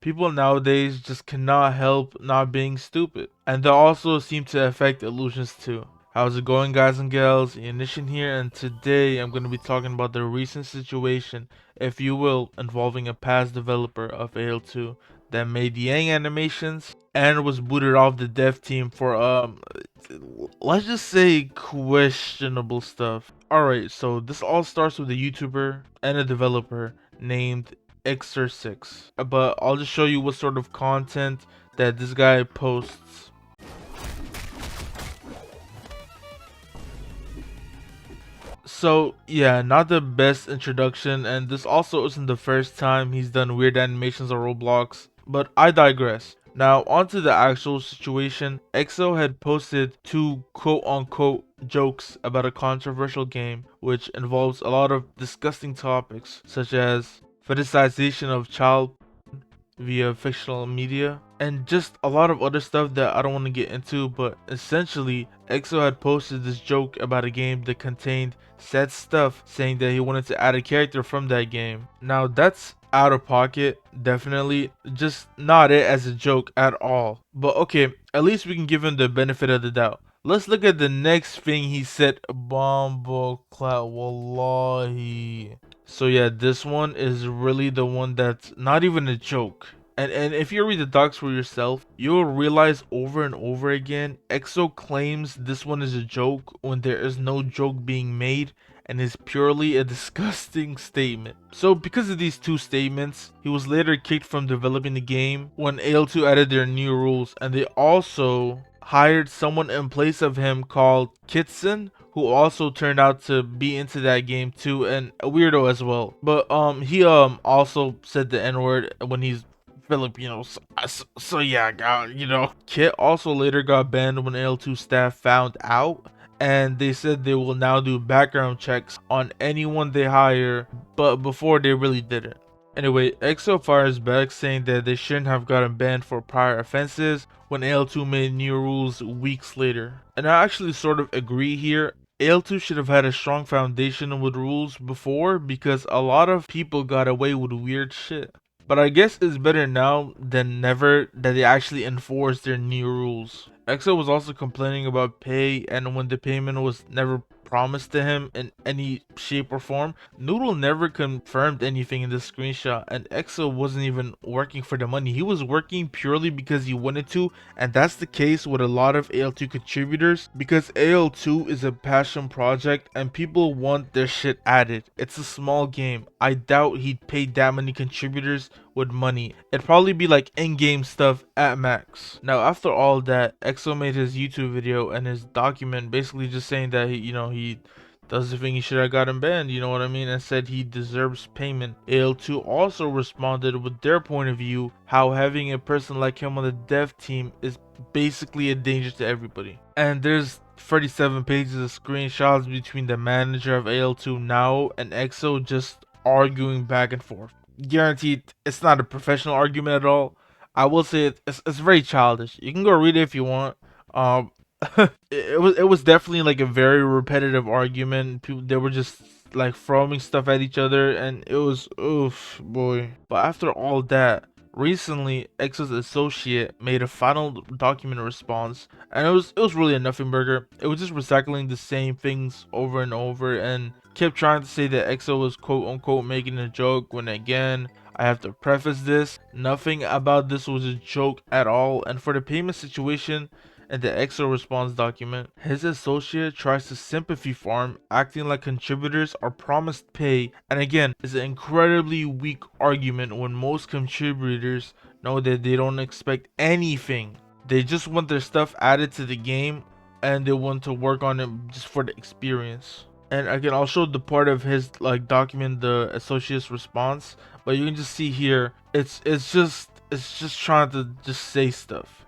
People nowadays just cannot help not being stupid. And they also seem to affect Illusions too. How's it going, guys and gals? Inishin here, and today I'm going to be talking about the recent situation, if you will, involving a past developer of AL2 that made Yang animations and was booted off the dev team for let's just say questionable stuff. Alright, so this all starts with a YouTuber and a developer named Xer6, but I'll just show you what sort of content that this guy posts. So yeah, not the best introduction, and this also isn't the first time he's done weird animations on Roblox, but I digress. Now onto the actual situation. EXO had posted two quote-unquote jokes about a controversial game which involves a lot of disgusting topics such as fetishization of child via fictional media and just a lot of other stuff that I don't want to get into. But essentially EXO had posted this joke about a game that contained said stuff, saying that he wanted to add a character from that game. Now that's out of pocket, definitely, just not it as a joke at all. But okay, at least we can give him the benefit of the doubt. Let's look at the next thing he said. Bombo clout wallahi. So yeah, this one is really the one that's not even a joke. And if you read the docs for yourself, you'll realize over and over again, EXO claims this one is a joke when there is no joke being made and is purely a disgusting statement. So because of these two statements, he was later kicked from developing the game when AL2 added their new rules, and they also hired someone in place of him called Kitson, who also turned out to be into that game too, and a weirdo as well. But he also said the N-word when he's Filipino, so yeah, Kit also later got banned when AL2 staff found out, and they said they will now do background checks on anyone they hire, but before they really didn't. Anyway, EXO fires back saying that they shouldn't have gotten banned for prior offenses when AL2 made new rules weeks later. And I actually sort of agree here. AL2 should have had a strong foundation with rules before, because a lot of people got away with weird shit. But I guess it's better now than never that they actually enforce their new rules. EXO was also complaining about pay, and when the payment was never promised to him in any shape or form. Noodle never confirmed anything in this screenshot, and EXO wasn't even working for the money. He was working purely because he wanted to, and that's the case with a lot of AL2 contributors, because AL2 is a passion project and people want their shit added. It's a small game. I doubt he'd pay that many contributors with money. It'd probably be like in-game stuff at max. Now after all that, EXO made his YouTube video and his document basically just saying that he does the thing he should have gotten banned, you know what I mean, and said he deserves payment. AL2 also responded with their point of view, how having a person like him on the dev team is basically a danger to everybody. And there's 37 pages of screenshots between the manager of AL2 now and EXO just arguing back and forth. Guaranteed, it's not a professional argument at all. I will say it's very childish. You can go read it if you want. Um, it was definitely like a very repetitive argument. People, they were just like throwing stuff at each other, and it was oof boy. But after all that, recently EXO's associate made a final document response, and it was really a nothing burger. It was just recycling the same things over and over, and kept trying to say that EXO was quote unquote making a joke, when again, I have to preface this, nothing about this was a joke at all. And for the payment situation in the EXO response document, his associate tries to sympathy farm, acting like contributors are promised pay, and again, is an incredibly weak argument when most contributors know that they don't expect anything. They just want their stuff added to the game, and they want to work on it just for the experience. And again, I'll show the part of his like document, the associate's response, but you can just see here it's just trying to just say stuff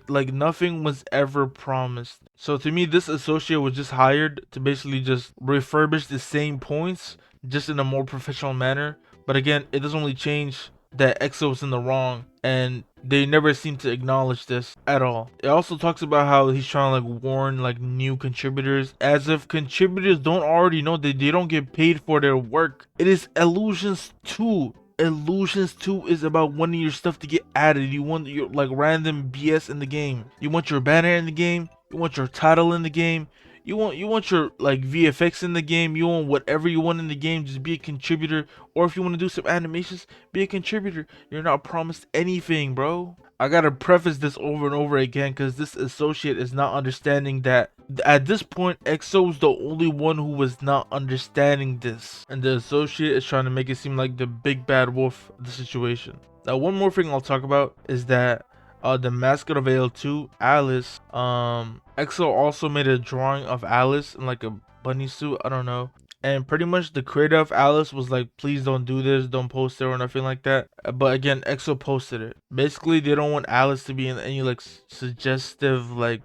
like nothing was ever promised. So to me, this associate was just hired to basically just refurbish the same points just in a more professional manner. But again, it doesn't really change that EXO was in the wrong, and they never seem to acknowledge this at all. It also talks about how he's trying to like warn like new contributors, as if contributors don't already know that they don't get paid for their work. It is Allusions 2. Illusions 2 is about wanting your stuff to get added. You want your like random BS in the game. You want your banner in the game. You want your title in the game. You want your like VFX in the game. You want whatever you want in the game. Just be a contributor. Or if you want to do some animations, be a contributor. You're not promised anything, bro. I gotta preface this over and over again because this associate is not understanding that at this point EXO's the only one who was not understanding this, and the associate is trying to make it seem like the big bad wolf of the situation. Now one more thing I'll talk about is that the mascot of AL2, Alice, EXO also made a drawing of Alice in like a bunny suit, I don't know. And pretty much the creator of Alice was like, please don't do this, don't post it or nothing like that. But again, EXO posted it. Basically, they don't want Alice to be in any like suggestive like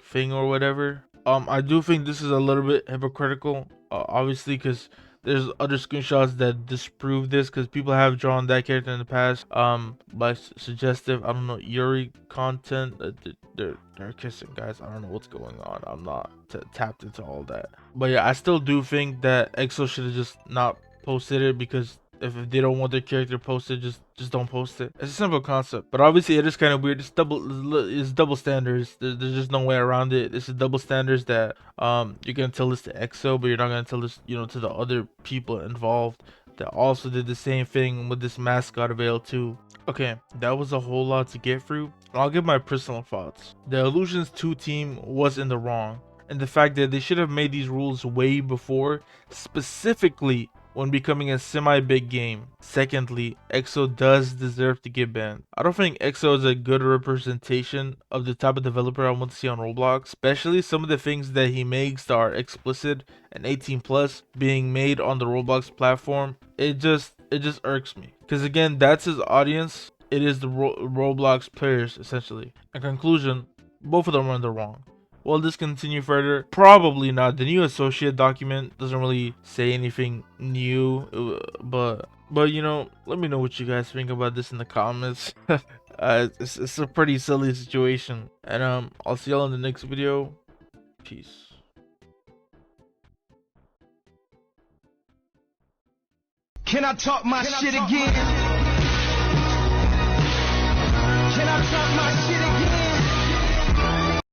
thing or whatever. I do think this is a little bit hypocritical, obviously, because there's other screenshots that disprove this, because people have drawn that character in the past by suggestive, I don't know, Yuri content. They're kissing, guys. I don't know what's going on. I'm not tapped into all that. But yeah, I still do think that EXO should have just not posted it, because if they don't want their character posted, just don't post it. It's a simple concept, but obviously it is kind of weird. It's double standards. There's just no way around it. It's double standards that you're gonna tell this to EXO, but you're not gonna tell this, you know, to the other people involved that also did the same thing with this mascot of AL2. Okay, that was a whole lot to get through. I'll give my personal thoughts. The Illusions 2 team was in the wrong, and the fact that they should have made these rules way before, specifically when becoming a semi-big game. Secondly, EXO does deserve to get banned. I don't think EXO is a good representation of the type of developer I want to see on Roblox, especially some of the things that he makes that are explicit and 18 plus being made on the Roblox platform. It just irks me, because again, that's his audience. It is the Roblox players, essentially. In conclusion, both of them are in the wrong. Will this continue further? Probably not. The new associate document doesn't really say anything new, but you know, let me know what you guys think about this in the comments. It's a pretty silly situation, and I'll see y'all in the next video. Peace. Can I talk my shit again? Can I talk my shit again?